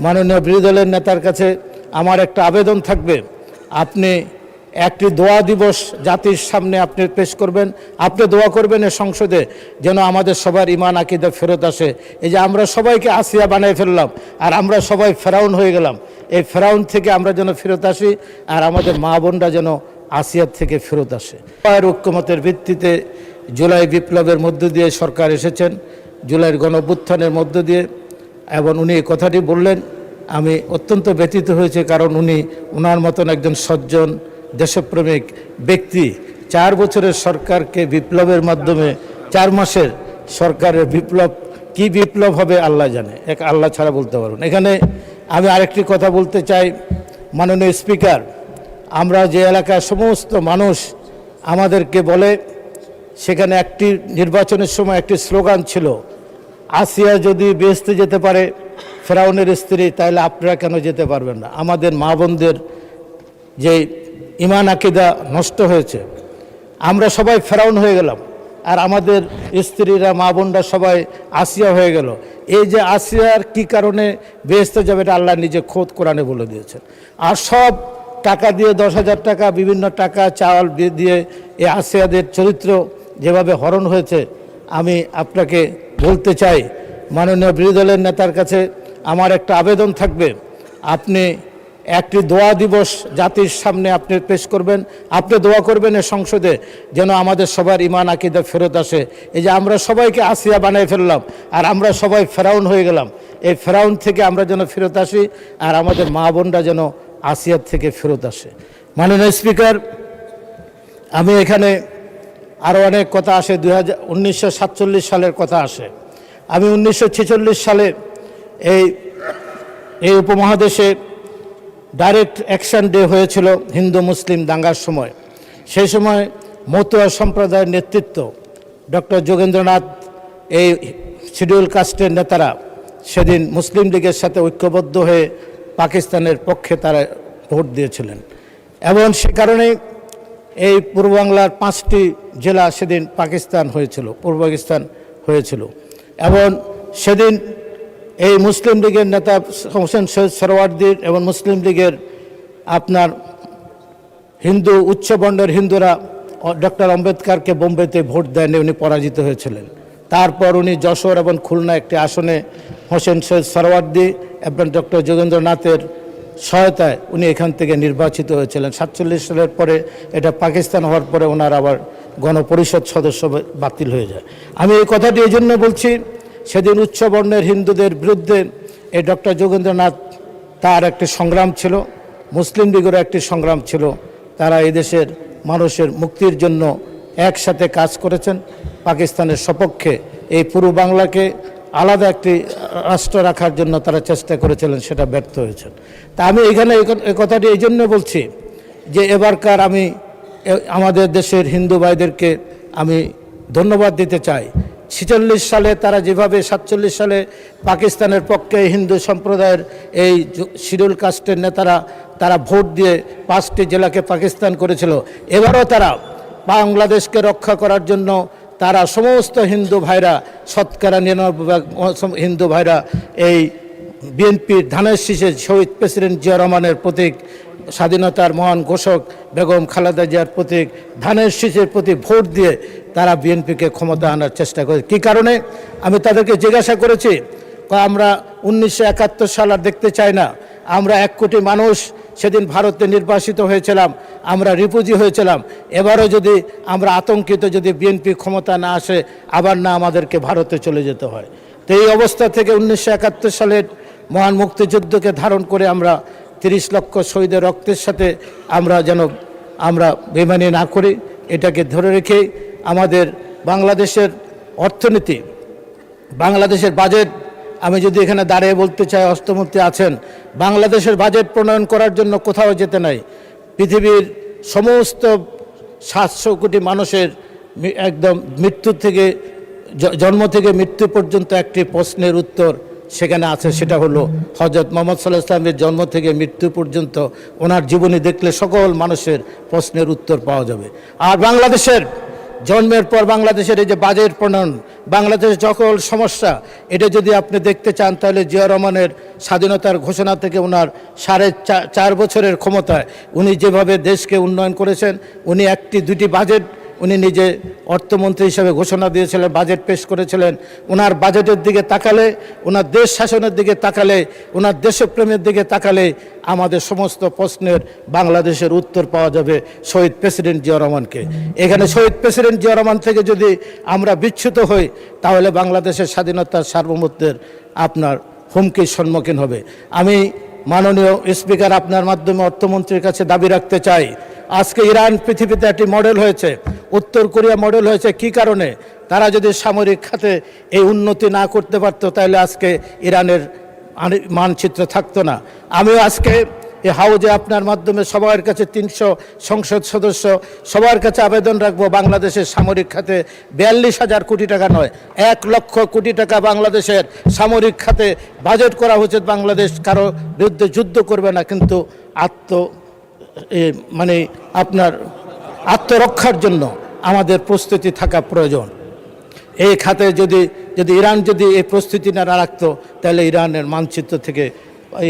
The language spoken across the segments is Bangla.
মাননীয় বিরোধী দলের নেতার কাছে আমার একটা আবেদন থাকবে, আপনি একটি দোয়া দিবস জাতির সামনে আপনি পেশ করবেন, আপনি দোয়া করবেন এ সংসদে যেন আমাদের সবার ঈমান আকীদা ফেরত আসে। এই যে আমরা সবাইকে আসিয়া বানিয়ে ফেললাম আর আমরা সবাই ফেরাউন হয়ে গেলাম, এই ফেরাউন থেকে আমরা যেন ফেরত আসি আর আমাদের মা বোনরা যেন আসিয়ার থেকে ফেরত আসে। ঐক্যমতের ভিত্তিতে জুলাই বিপ্লবের মধ্য দিয়ে সরকার এসেছেন, জুলাইয়ের গণঅভ্যুত্থানের মধ্য দিয়ে, এবং উনি এই কথাটি বললেন, আমি অত্যন্ত ব্যথিত হয়েছে, কারণ উনি ওনার মতন একজন সজ্জন দেশপ্রেমিক ব্যক্তি 4 বছরের সরকারকে বিপ্লবের মাধ্যমে 4 মাসের সরকারের বিপ্লব, কি বিপ্লব হবে আল্লাহ জানে, এক আল্লাহ ছাড়া বলতে পারবেন। এখানে আমি আরেকটি কথা বলতে চাই, মাননীয় স্পিকার, আমরা যে এলাকার সমস্ত মানুষ আমাদেরকে বলে, সেখানে একটি নির্বাচনের সময় একটি স্লোগান ছিল, আসিয়া যদি বেহেশতে যেতে পারে ফেরাউনের স্ত্রী, তাহলে আপনারা কেন যেতে পারবেন না? আমাদের মা বোনদের যে ঈমান আকীদা নষ্ট হয়েছে, আমরা সবাই ফেরাউন হয়ে গেলাম আর আমাদের স্ত্রীরা মা বোনরা সবাই আসিয়া হয়ে গেল। এই যে আসিয়ার কি কারণে বেহেশতে যাবে এটা আল্লাহ নিজে খোদ কোরআনে বলে দিয়েছেন। আর সব টাকা দিয়ে 10,000 টাকা, বিভিন্ন টাকা চাওয়াল দিয়ে এই আসিয়াদের চরিত্র যেভাবে হরণ হয়েছে, আমি আপনাকে বলতে চাই, মাননীয় বিরোধী দলের নেতার কাছে আমার একটা আবেদন থাকবে, আপনি একটি দোয়া দিবস জাতির সামনে আপনি পেশ করবেন, আপনি দোয়া করবেন এ সংসদে যেন আমাদের সবার ঈমান আকীদা ফেরত আসে। এই যে আমরা সবাইকে আসিয়া বানিয়ে ফেললাম আর আমরা সবাই ফেরাউন হয়ে গেলাম, এই ফেরাউন থেকে আমরা যেন ফেরত আসি আর আমাদের মা বোনরা যেন আসিয়ার থেকে ফেরত আসে। মাননীয় স্পিকার, আমি এখানে আরও অনেক কথা আসে, 1947 সালের কথা আসে। আমি 1946 সালে এই উপমহাদেশে ডাইরেক্ট অ্যাকশন ডে হয়েছিল হিন্দু মুসলিম দাঙ্গার সময়। সেই সময় মতুয়া সম্প্রদায়ের নেতৃত্ব ডক্টর যোগেন্দ্রনাথ, এই শিডিউল কাস্টের নেতারা সেদিন মুসলিম লীগের সাথে ঐক্যবদ্ধ হয়ে পাকিস্তানের পক্ষে তারা ভোট দিয়েছিলেন, এবং সে কারণেই এই পূর্ব বাংলার 5টি জেলা সেদিন পাকিস্তান হয়েছিল, পূর্ব পাকিস্তান হয়েছিল। এবং সেদিন এই মুসলিম লীগের নেতা হোসেন সৈয়দ সোহরাওয়ার্দী এবং মুসলিম লীগের আপনার হিন্দু উচ্চবর্ণের হিন্দুরা ডক্টর আম্বেদকরকে বোম্বেতে ভোট দেননি, উনি পরাজিত হয়েছিলেন। তারপর উনি যশোর এবং খুলনা একটি আসনে হোসেন সৈয়দ সোহরাওয়ার্দী এবং ডক্টর যোগেন্দ্রনাথের সহায়তায় উনি এখান থেকে নির্বাচিত হয়েছিলেন। 47 সালের পরে এটা পাকিস্তান হওয়ার পরে ওনার আবার গণপরিষদ সদস্য বাতিল হয়ে যায়। আমি এই কথাটি এই জন্য বলছি, সেদিন উচ্চবর্ণের হিন্দুদের বিরুদ্ধে এই ডক্টর যোগেন্দ্রনাথ, তার একটি সংগ্রাম ছিল, মুসলিম লীগেরও একটি সংগ্রাম ছিল। তারা এই দেশের মানুষের মুক্তির জন্য একসাথে কাজ করেছেন। পাকিস্তানের সপক্ষে এই পূর্ব বাংলাকে আলাদা একটি রাষ্ট্র রাখার জন্য তারা চেষ্টা করেছিলেন, সেটা ব্যর্থ হয়েছেন। তা আমি এখানে এই কথাটি এই জন্য বলছি যে এবারকার আমি আমাদের দেশের হিন্দু ভাইদেরকে আমি ধন্যবাদ দিতে চাই। 46 সালে তারা যেভাবে 47 সালে পাকিস্তানের পক্ষে হিন্দু সম্প্রদায়ের এই শিডিউল কাস্টের নেতারা তারা ভোট দিয়ে 5টি জেলাকে পাকিস্তান করেছিল, এবারও তারা বাংলাদেশকে রক্ষা করার জন্য তারা সমস্ত হিন্দু ভাইরা, শতকরা 99% হিন্দু ভাইরা এই বিএনপির ধানের শীষে শহীদ প্রেসিডেন্ট জিয়া রহমানের প্রতীক, স্বাধীনতার মহান ঘোষক বেগম খালেদা জিয়ার প্রতীক ধানের শীষের প্রতি ভোট দিয়ে তারা বিএনপিকে ক্ষমতা আনার চেষ্টা করে। কী কারণে আমি তাদেরকে জিজ্ঞাসা করেছি, আমরা 1971 সাল আর দেখতে চাই না, আমরা 1 কোটি মানুষ সেদিন ভারতে নির্বাসিত হয়েছিলাম, আমরা রিফিউজি হয়েছিলাম, এবারও যদি আমরা আতঙ্কিত, যদি বিএনপি ক্ষমতা না আসে আবার না আমাদেরকে ভারতে চলে যেতে হয়। তো এই অবস্থা থেকে 1971 সালের মহান মুক্তিযুদ্ধকে ধারণ করে আমরা 30 লক্ষ শহীদের রক্তের সাথে আমরা বেইমানি না করি, এটাকে ধরে রেখে আমাদের বাংলাদেশের অর্থনীতি, বাংলাদেশের বাজেট, আমি যদি এখানে দাঁড়িয়ে বলতে চাই, অর্থমন্ত্রী আছেন, বাংলাদেশের বাজেট প্রণয়ন করার জন্য কোথাও যেতে নাই। পৃথিবীর সমস্ত 700 কোটি মানুষের একদম মৃত্যু থেকে জন্ম থেকে মৃত্যু পর্যন্ত একটি প্রশ্নের উত্তর সেখানে আছে, সেটা হলো হযরত মুহাম্মদ সাল্লাল্লাহু আলাইহি ওয়াসাল্লামের জন্ম থেকে মৃত্যু পর্যন্ত ওনার জীবনী দেখলে সকল মানুষের প্রশ্নের উত্তর পাওয়া যাবে। আর বাংলাদেশের জন্মের পর বাংলাদেশের এই যে বাজেট প্রণয়ন, বাংলাদেশের সকল সমস্যা, এটা যদি আপনি দেখতে চান তাহলে জিয়া রহমানের স্বাধীনতার ঘোষণা থেকে ওনার 4.5 বছরের ক্ষমতায় উনি যেভাবে দেশকে উন্নয়ন করেছেন, উনি একটি দুটি বাজেট উনি নিজে অর্থমন্ত্রী হিসেবে ঘোষণা দিয়েছিলেন, বাজেট পেশ করেছিলেন। ওনার বাজেটের দিকে তাকালে, ওনার দেশ শাসনের দিকে তাকালে, ওনার দেশপ্রেমের দিকে তাকালে আমাদের সমস্ত প্রশ্নের বাংলাদেশের উত্তর পাওয়া যাবে শহীদ প্রেসিডেন্ট জিয়া রহমানকে। এখানে শহীদ প্রেসিডেন্ট জিয়া রহমান থেকে যদি আমরা বিচ্যুত হই তাহলে বাংলাদেশের স্বাধীনতার সার্বভৌমত্বের আপনার হুমকির সম্মুখীন হবে। আমি মাননীয় স্পিকার আপনার মাধ্যমে অর্থমন্ত্রীর কাছে দাবি রাখতে চাই, আজকে ইরান পৃথিবীতে একটি মডেল হয়েছে, উত্তর কোরিয়া মডেল হয়েছে। কি কারণে? তারা যদি সামরিক খাতে এই উন্নতি না করতে পারত তাহলে আজকে ইরানের মানচিত্র থাকতো না। আমিও আজকে এই হাউজে আপনার মাধ্যমে সবার কাছে 300 সংসদ সদস্য সবার কাছে আবেদন রাখবো, বাংলাদেশের সামরিক খাতে 42,000 কোটি টাকা নয়, 1 লক্ষ কোটি টাকা বাংলাদেশের সামরিক খাতে বাজেট করা হয়েছে। বাংলাদেশ কারো বিরুদ্ধে যুদ্ধ করবে না, কিন্তু মানে আপনার আত্মরক্ষার জন্য আমাদের প্রস্তুতি থাকা প্রয়োজন। এই খাতে যদি ইরান যদি এই প্রস্তুতি না রাখতো তাহলে ইরানের মানচিত্র থেকে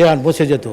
ইরান বসে যেত।